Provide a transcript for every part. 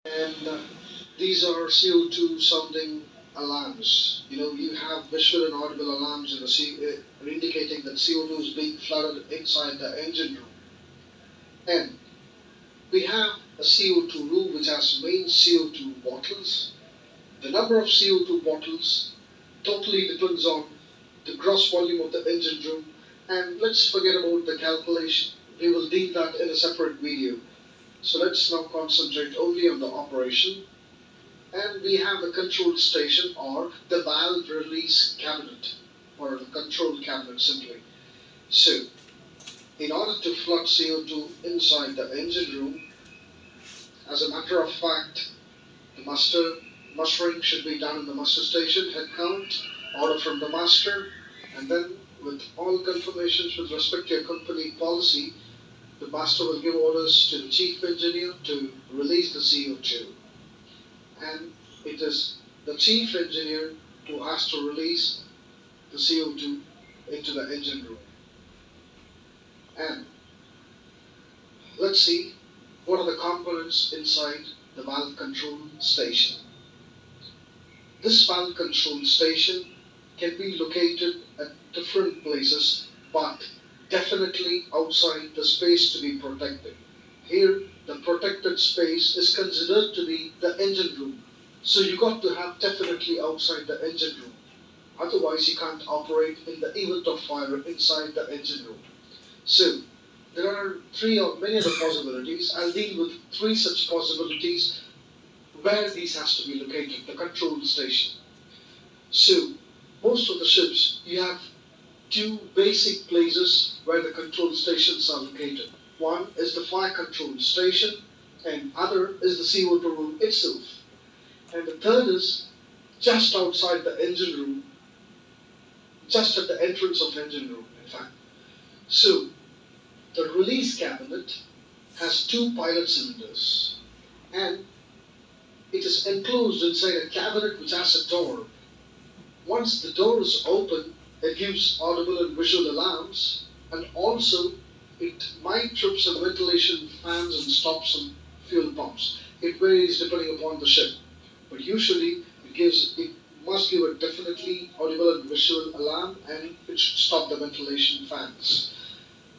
And these are CO2 sounding alarms. You have visual and audible alarms in indicating that CO2 is being flooded inside the engine room. And we have a CO2 room which has main CO2 bottles. The number of CO2 bottles totally depends on the gross volume of the engine room. And let's forget about the calculation. We will deal that in a separate video. So let's now concentrate only on the operation. And we have the control station, or the valve release cabinet, or the control cabinet simply. So in order to flood CO2 inside the engine room, as a matter of fact, the mustering should be done in the muster station, head count, order from the master, and then with all confirmations with respect to your company policy, the master will give orders to the chief engineer to release the CO2. And it is the chief engineer who has to release the CO2 into the engine room. And let's see what are the components inside the valve control station. This valve control station can be located at different places, but definitely outside the space to be protected. Here, the protected space is considered to be the engine room. So you got to have definitely outside the engine room. Otherwise, you can't operate in the event of fire inside the engine room. So there are three or many other possibilities. I'll deal with three such possibilities where these has to be located, the control station. So most of the ships, you have two basic places where the control stations are located. One is the fire control station, and other is the CO2 room itself. And the third is just outside the engine room, just at the entrance of engine room, in fact. So the release cabinet has two pilot cylinders, and it is enclosed inside a cabinet which has a door. Once the door is open, it gives audible and visual alarms, and also it might trip some ventilation fans and stop some fuel pumps. It varies depending upon the ship, but usually it must give a definitely audible and visual alarm, and it should stop the ventilation fans.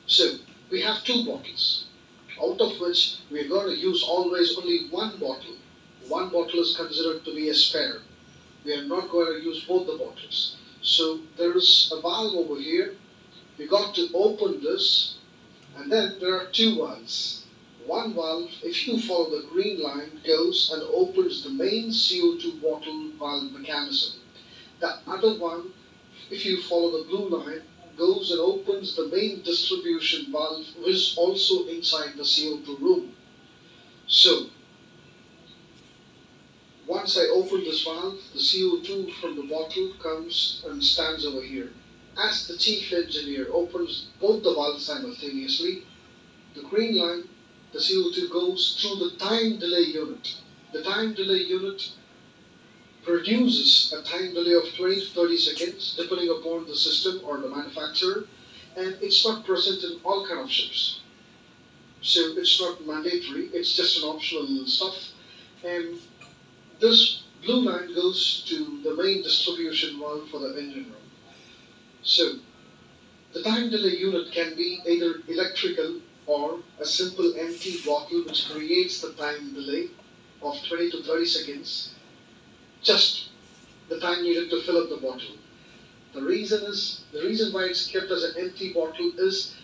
So we have two bottles, out of which we are going to use always only one bottle. One bottle is considered to be a spare. We are not going to use both the bottles. So there is a valve over here. We got to open this, and then there are two valves. One valve, if you follow the green line, goes and opens the main CO2 bottle valve mechanism. The other one, if you follow the blue line, goes and opens the main distribution valve, which is also inside the CO2 room. So once I open this valve, the CO2 from the bottle comes and stands over here. As the chief engineer opens both the valves simultaneously, the green line, the CO2 goes through the time delay unit. The time delay unit produces a time delay of 20 to 30 seconds depending upon the system or the manufacturer, and it's not present in all kind of ships. So it's not mandatory, it's just an optional stuff. And this blue line goes to the main distribution valve for the engine room. So the time delay unit can be either electrical or a simple empty bottle which creates the time delay of 20 to 30 seconds, just the time needed to fill up the bottle. The reason why it's kept as an empty bottle is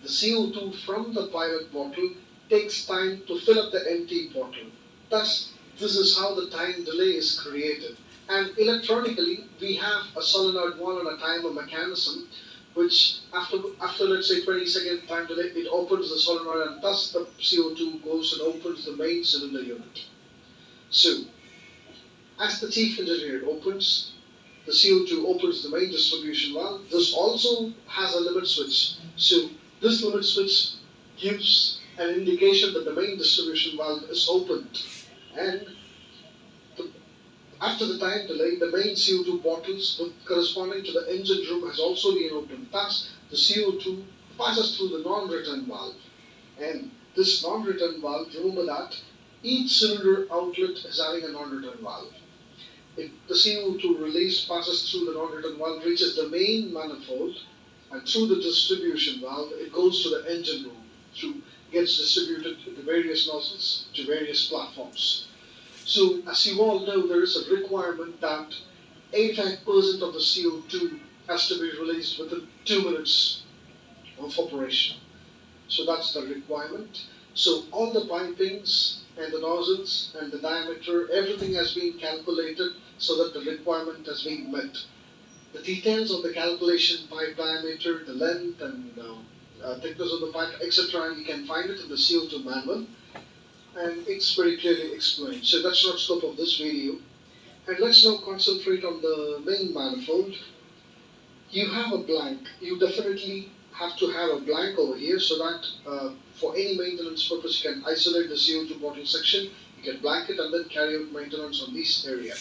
the CO2 from the pilot bottle takes time to fill up the empty bottle. Thus, this is how the time delay is created. And electronically, we have a solenoid valve and a timer mechanism, which after let's say 20-second time delay, it opens the solenoid, and thus the CO2 goes and opens the main cylinder unit. So, as the chief engineer opens, the CO2 opens the main distribution valve. This also has a limit switch. So this limit switch gives an indication that the main distribution valve is opened. And after the time delay, the main CO2 bottles corresponding to the engine room has also been opened. Thus, the CO2 passes through the non-return valve. And this non-return valve, remember that Each cylinder outlet is having a non-return valve. The CO2 released passes through the non-return valve, reaches the main manifold, and through the distribution valve, it goes to the engine room, gets distributed to the various nozzles to various platforms. So, as you all know, there is a requirement that 85% of the CO2 has to be released within 2 minutes of operation. So that's the requirement. So all the pipings and the nozzles and the diameter, everything has been calculated so that the requirement has been met. The details of the calculation, pipe diameter, the length and thickness of the pipe, etc., you can find it in the CO2 manual, and it's very clearly explained. So that's not scope of this video. And let's now concentrate on the main manifold. You have a blank. You definitely have to have a blank over here so that for any maintenance purpose you can isolate the CO2 bottle section, you can blank it and then carry out maintenance on this area.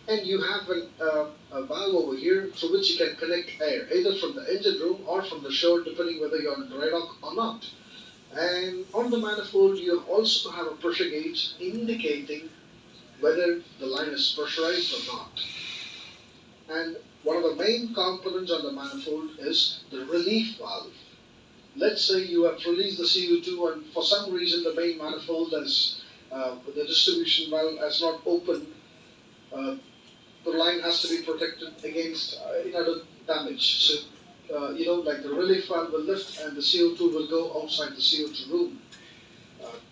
And you have a valve over here through which you can connect air, either from the engine room or from the shore, depending whether you're on dry dock or not. And on the manifold you also have a pressure gauge indicating whether the line is pressurized or not. And one of the main components on the manifold is the relief valve. Let's say you have released the CO2 and for some reason the main manifold has, the distribution valve has not opened. The line has to be protected against damage. So, like the relief valve will lift and the CO2 will go outside the CO2 room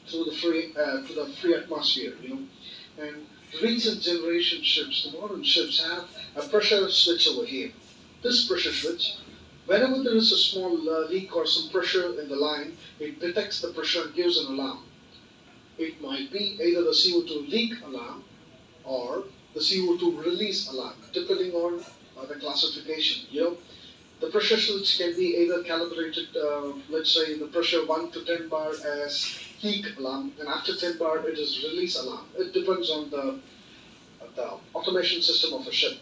through the free atmosphere. And the recent generation ships, the modern ships, have a pressure switch over here. This pressure switch, whenever there is a small leak or some pressure in the line, it detects the pressure and gives an alarm. It might be either the CO2 leak alarm or the CO2 release alarm, depending on the classification. The pressure switch can be either calibrated, let's say the pressure 1 to 10 bar as leak alarm, and after 10 bar it is release alarm. It depends on the automation system of a ship.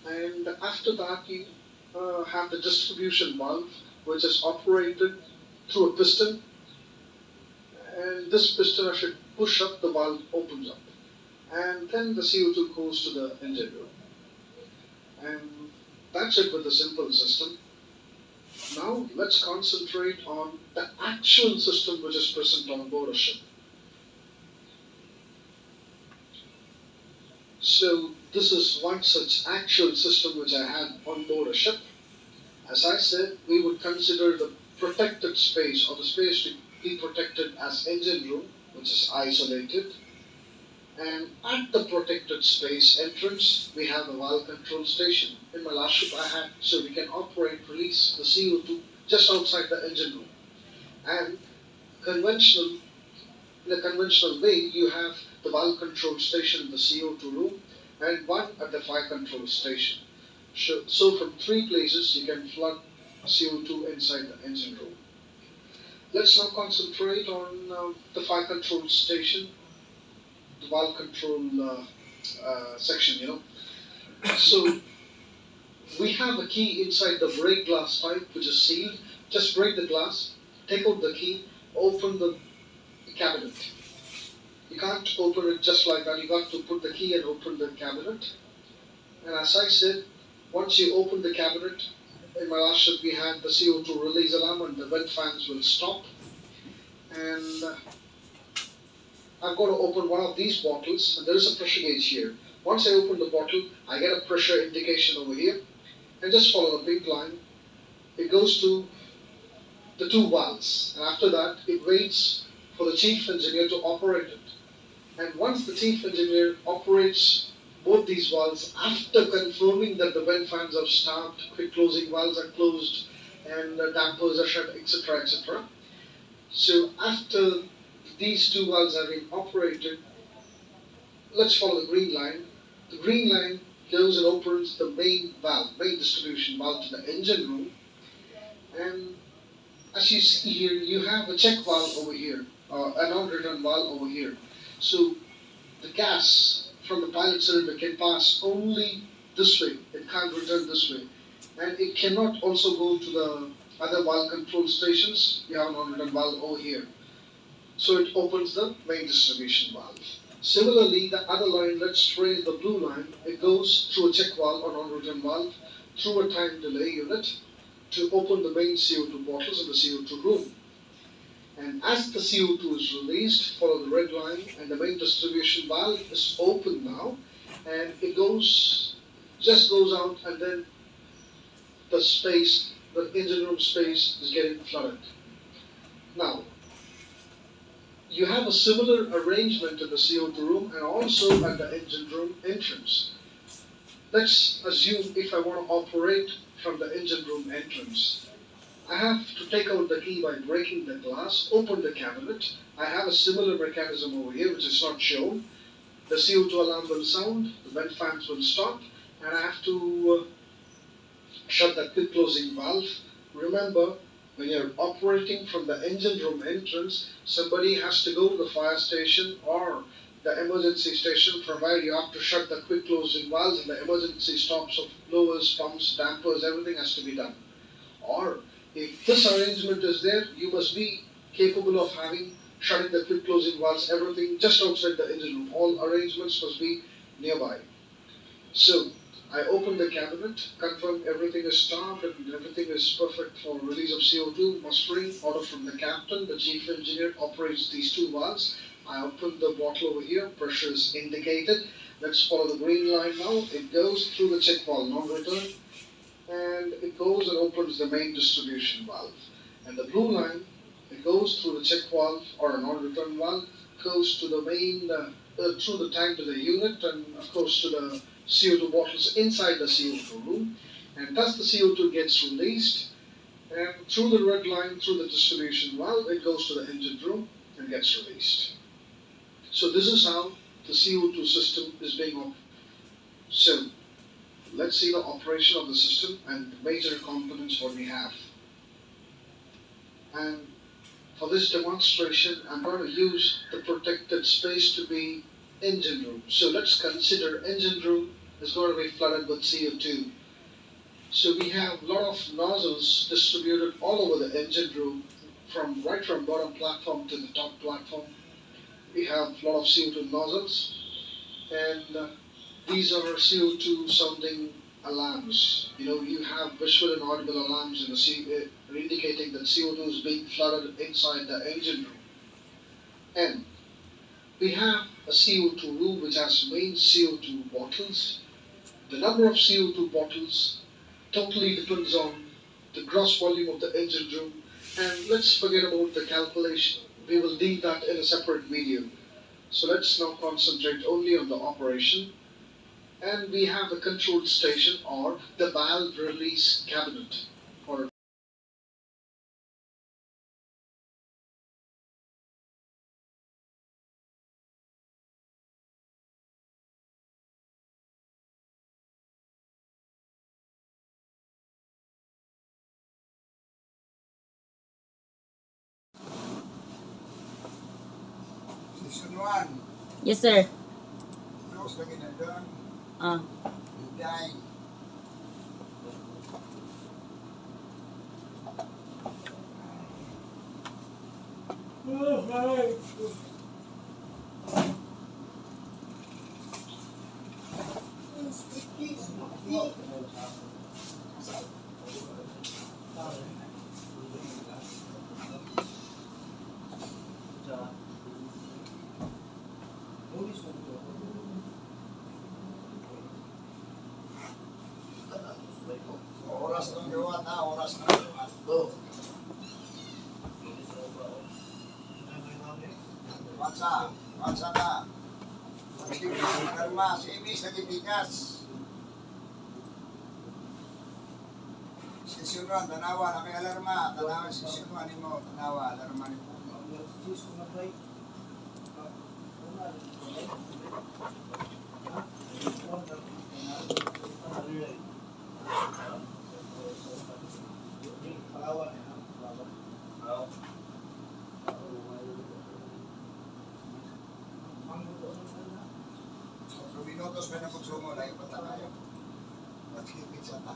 And after that you have the distribution valve, which is operated through a piston, and this piston should push up, the valve opens up, and then the CO2 goes to the engine room. And that's it with the simple system. Now let's concentrate on the actual system which is present on board a ship. So this is one such actual system which I had on board a ship. As I said, we would consider the protected space, or the space to be protected, as engine room, which is isolated. And at the protected space entrance, we have a valve control station. In my last ship I had, so we can operate, release the CO2 just outside the engine room. And in a conventional way, you have the valve control station in the CO2 room and one at the fire control station. So from 3 places you can flood CO2 inside the engine room. Let's now concentrate on the fire control station, the valve control section. So we have a key inside the break glass pipe which is sealed. Just break the glass, take out the key, open the cabinet. You can't open it just like that. You got to put the key and open the cabinet. And as I said, once you open the cabinet, in my last ship we had the CO2 release alarm and the vent fans will stop. And I've got to open one of these bottles, and there is a pressure gauge here. Once I open the bottle, I get a pressure indication over here, and just follow the pink line. It goes to the 2 valves, and after that it waits for the chief engineer to operate it. And once the chief engineer operates both these valves, after confirming that the vent fans have stopped, quick closing valves are closed, and the dampers are shut, etc., etc. So after these 2 valves have been operated, let's follow the green line. The green line goes and opens the main valve, main distribution valve to the engine room. And as you see here, you have a check valve over here, a non-return valve over here. So the gas from the pilot cylinder can pass only this way. It can't return this way. And it cannot also go to the other valve control stations. You have a non-return valve over here. So it opens the main distribution valve. Similarly, the other line, let's trace the blue line, it goes through a check valve or non-return valve, through a time delay unit to open the main CO2 bottles in the CO2 room. And as the CO2 is released, follow the red line, and the main distribution valve is open now, and it just goes out, and then the engine room space is getting flooded. Now, you have a similar arrangement in the CO2 room and also at the engine room entrance. Let's assume if I want to operate from the engine room entrance, I have to take out the key by breaking the glass, open the cabinet. I have a similar mechanism over here which is not shown. The CO2 alarm will sound, the vent fans will stop, and I have to shut that quick closing valve. Remember, when you're operating from the engine room entrance, somebody has to go to the fire station or the emergency station, provided you have to shut the quick closing valves and the emergency stops of blowers, pumps, dampers, everything has to be done. Or if this arrangement is there, you must be capable of shutting the quick closing valves, everything just outside the engine room. All arrangements must be nearby. So I open the cabinet, confirm everything is stopped and everything is perfect for release of CO2, mustering, order from the captain, the chief engineer operates these two valves. I open the bottle over here, pressure is indicated. Let's follow the green line now. It goes through the check valve, non-return, and it goes and opens the main distribution valve. And the blue line, it goes through the check valve or a non-return valve, goes to the main, through the tank to the unit, and of course to the CO2 bottles inside the CO2 room. And thus the CO2 gets released, and through the red line, through the distribution valve, it goes to the engine room and gets released. So this is how the CO2 system is being operated. So let's see the operation of the system and the major components what we have. And for this demonstration, I'm going to use the protected space to be engine room. So let's consider engine room is going to be flooded with CO2. So we have a lot of nozzles distributed all over the engine room, right from bottom platform to the top platform. We have a lot of CO2 nozzles, and these are CO2 sounding alarms. You have visual and audible alarms in the indicating that CO2 is being flooded inside the engine room. And we have a CO2 room which has main CO2 bottles. The number of CO2 bottles totally depends on the gross volume of the engine room. And let's forget about the calculation. We will deal that in a separate video. So let's now concentrate only on the operation. And we have the control station or the valve release cabinet. Season 1. Yes, sir. Close lagi na doon. Hintay. Oras ng gawa na, oras ng gawa. Watsa na. Karma, si Ibis nagibigas. Sisyonan, tanawa, na may alarma. Tanawa, sisyonan mo, tanawa, alarma ni mo. So, minutos pa na konsumo, lagi pa tayo. Watchkeeping sa ta.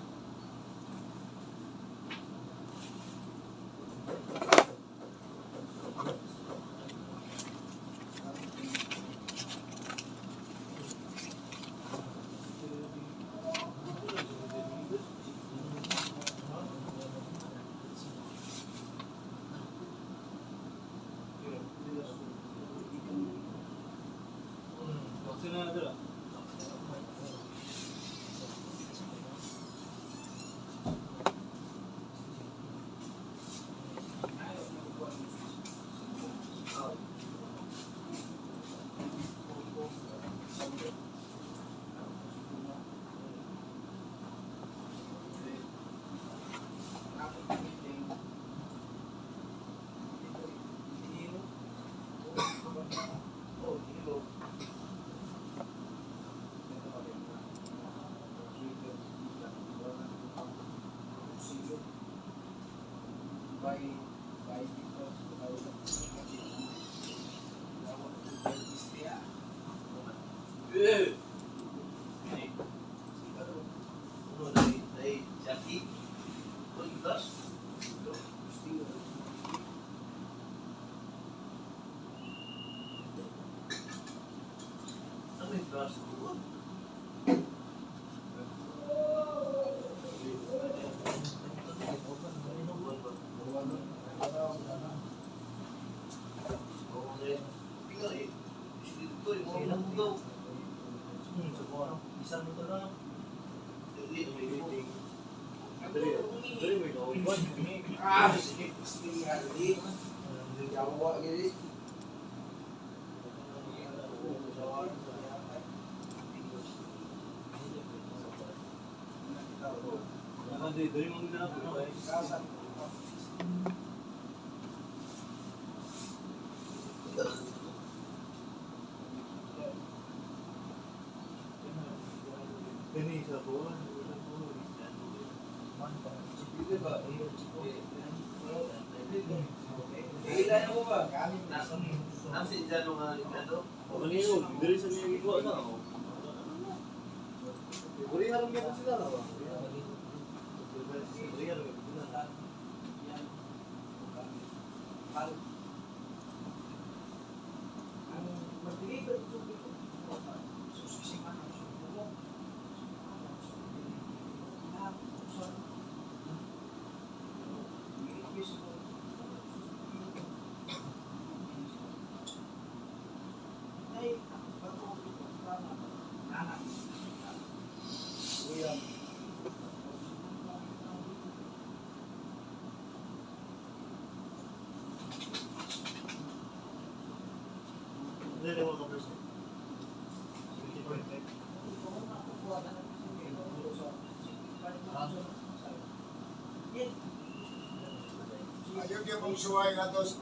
Ayun yung mong suway na to sa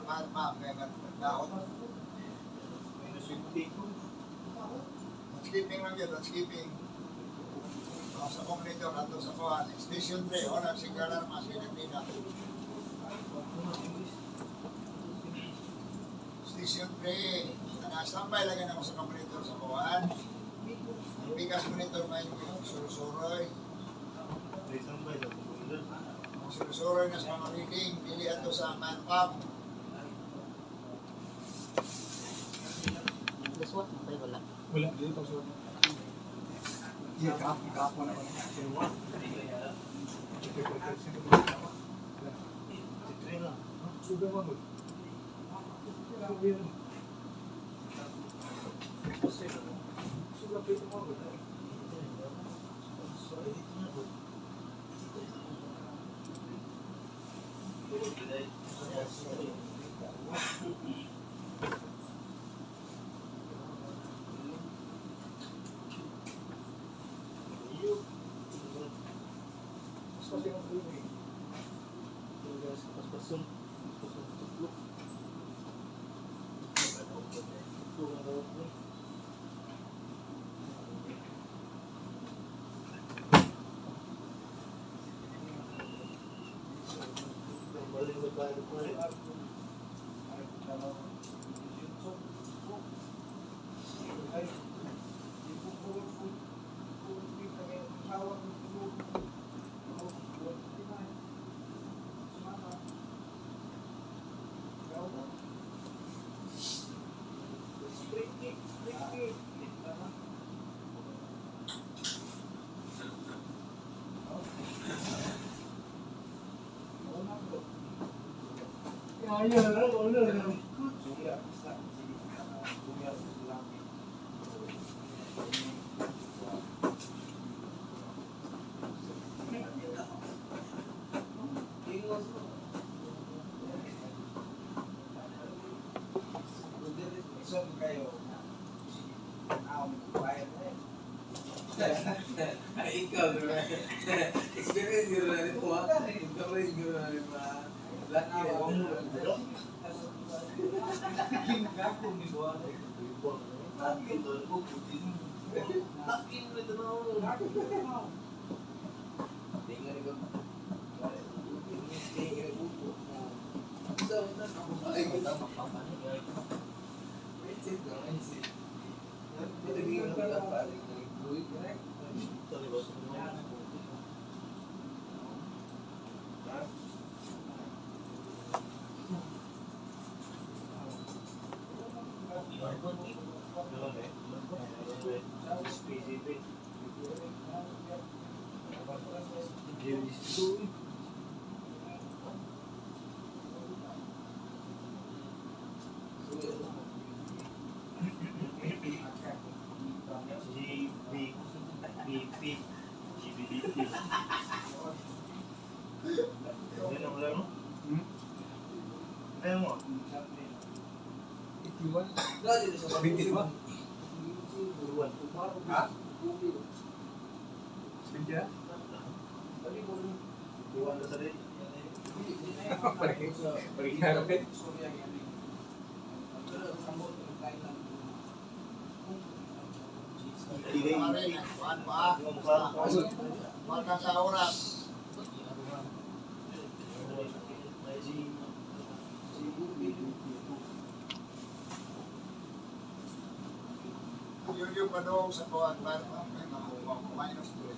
map, kaya nagdaot. Minus 50. Watchkeeping lang yun, watchkeeping. Sa complator na to sa kuhan. Station 3, o nagsigalar mas Pilipina. Station 3, nastambay lagi naman sa complator sa kuhan. Ang bigas monitor na yung surusuroy. Ang surusuroy na sa mga reading, pili ato sa man-pump. Gaswat mo tayo wala. Wala, dito pa suot. Iya, kapo na wala. Sinuwa. Suga mo mo. Suga pito mo mo. Ikaw, experience nyo na rin po, ikaw rin nyo na rin laki na mo. Gagawin mo ba? Laki na mo, putin. Laki na ito na mo. Tingnan ko. Tingnan ko. Ay, ito. Itiwan. Dali na sa Itiwan. Ha? Ha? Sige. Kemarin, kuan pa. Kuan ka sa oras. Yung pa doon sa kuan para may makuha ko minus 2.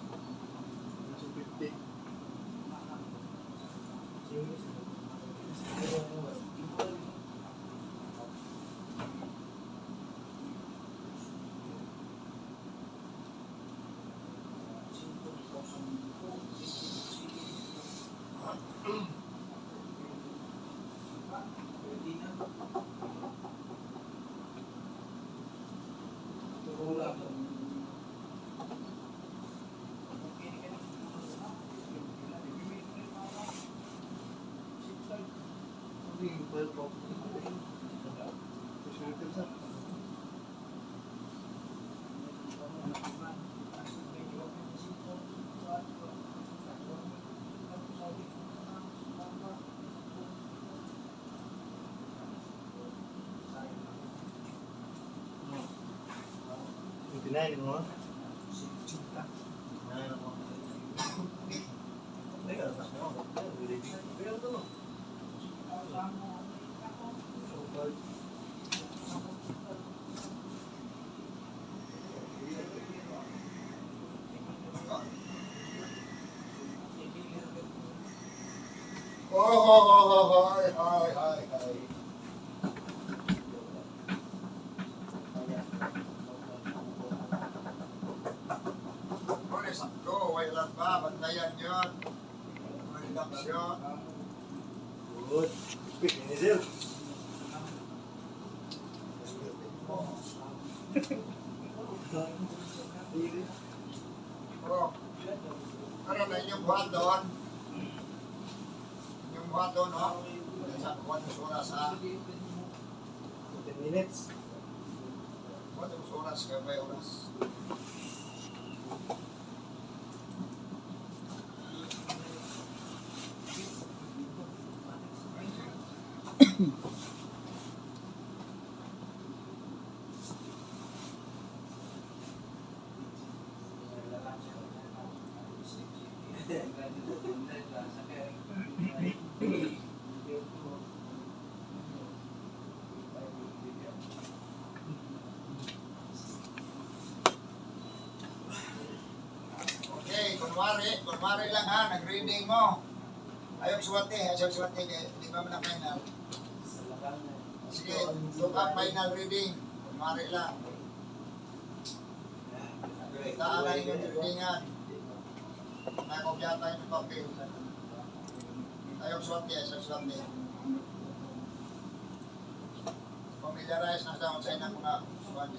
Tinayin mo. Wala pa, bantayan yun. Reduction. Good. Quick, Ezel. Pero na inyong buhat doon. Inyong buhat doon, no? Sa kuwantos oras, ha? 10 minutes. Kuwantos oras, kabay oras. Okay, kunwari lang ha, nag-reading mo. Ayaw suwate, di ba mo na final? Sige, look up final reading. Kunwari lang. Taalay yung readingan. Nakopya tayo ng papel. Ayaw suwate. Familiarize na sa unsay na mga suwate.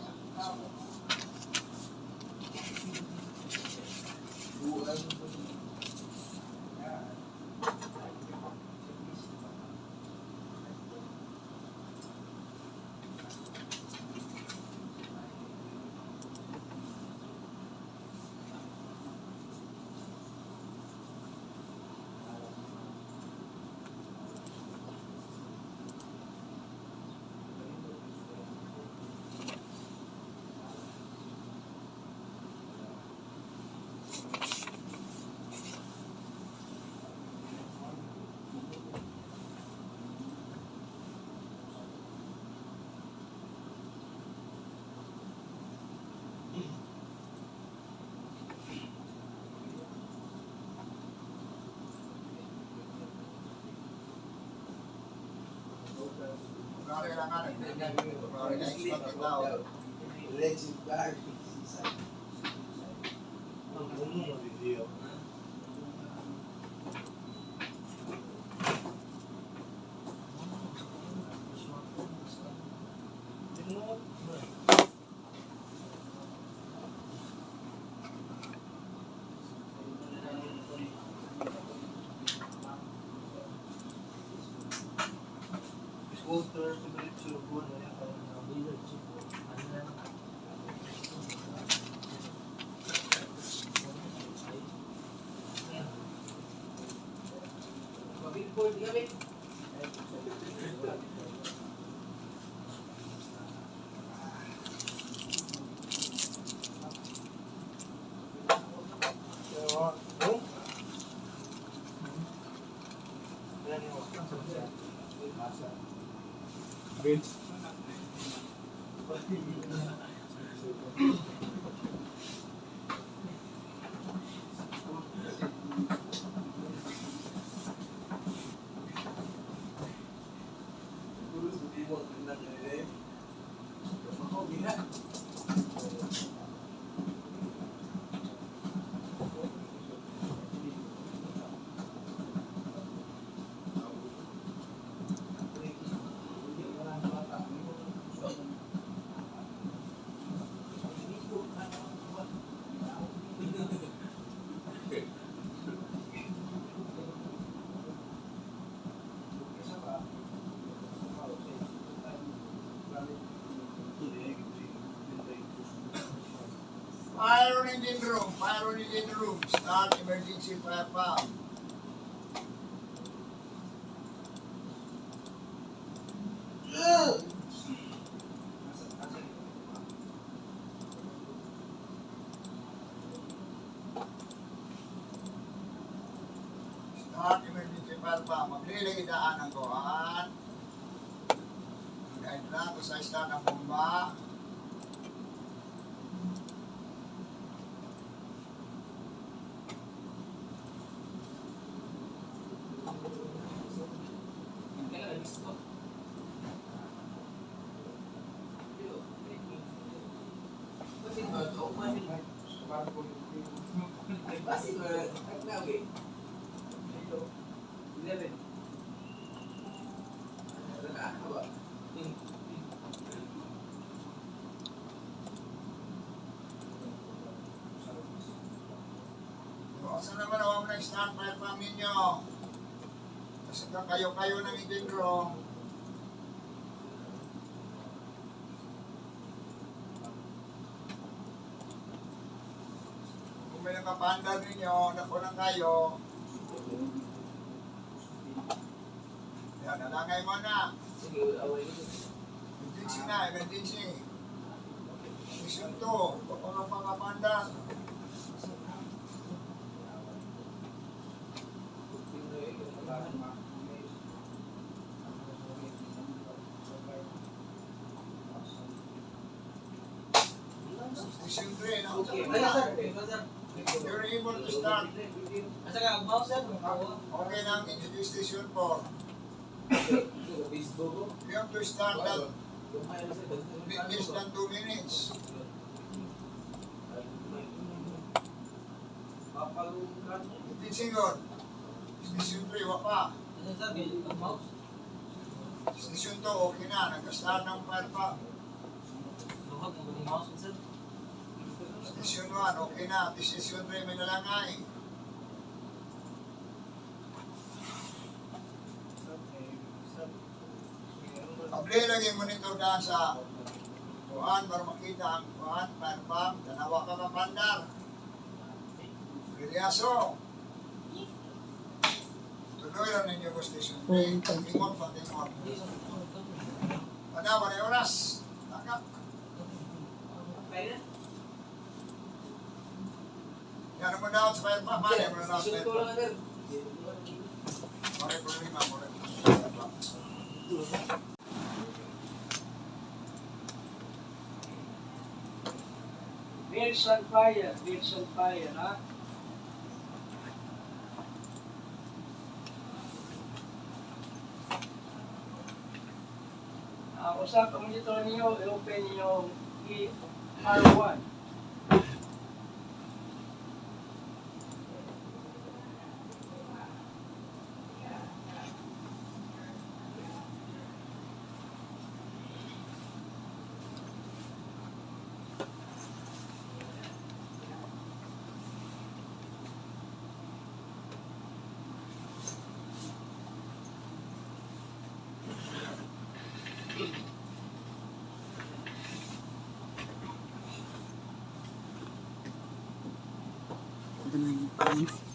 Kunwari lang ha, nag-reading. Kunwari na expect tao. Legend bag. Ang puno mo di siya. Tingnan. Scooter, diretso, buwan na yan. Mabillboard kami. Kaya, oh? Yan yung Vince. Guru sudah buat tentang ini. Mau bila? Fire on engine room, fire on engine room, start emergency fire pump. Start emergency fire pump. Maglilay daan ang kuhan. Guide lang kung sa start ang bomba. Masih bernawi. 11. Apa? Saan naman ako nag-start fire pump ninyo? Kasi kayo-kayo ng engine room. Kung may nakapandar ninyo, naku lang kayo. Yan, nalangay mo na. Sige, away itu. Emergency na, emergency. Mission 2, kung ano pang kapandar. Mission 3, na Oke, sir. you're able to start. Asa ka mouse sir? Okay na ang station 4. Facebook. You have to start that less than 2 minutes. Singon. Station 3, wapa. Station 2, okay na. Nag-start ng fire pa. Station 1, okay na. Station 3, may nalangay. Pabli lagi monitor daan sa kuhan para makita ang kuhan, fire pump, dalawa ka kapandar.Rilyaso. Tuloy lang ninyo ko station 3. Timot pa, timot. Wala na oras. Takap. Yan naman daw sa fire pump. Yan naman daw sa fire pump. Mare problema, mare. Wheels on fire, ha? Usap ang monitor niyo, i-open niyo R1. Promise.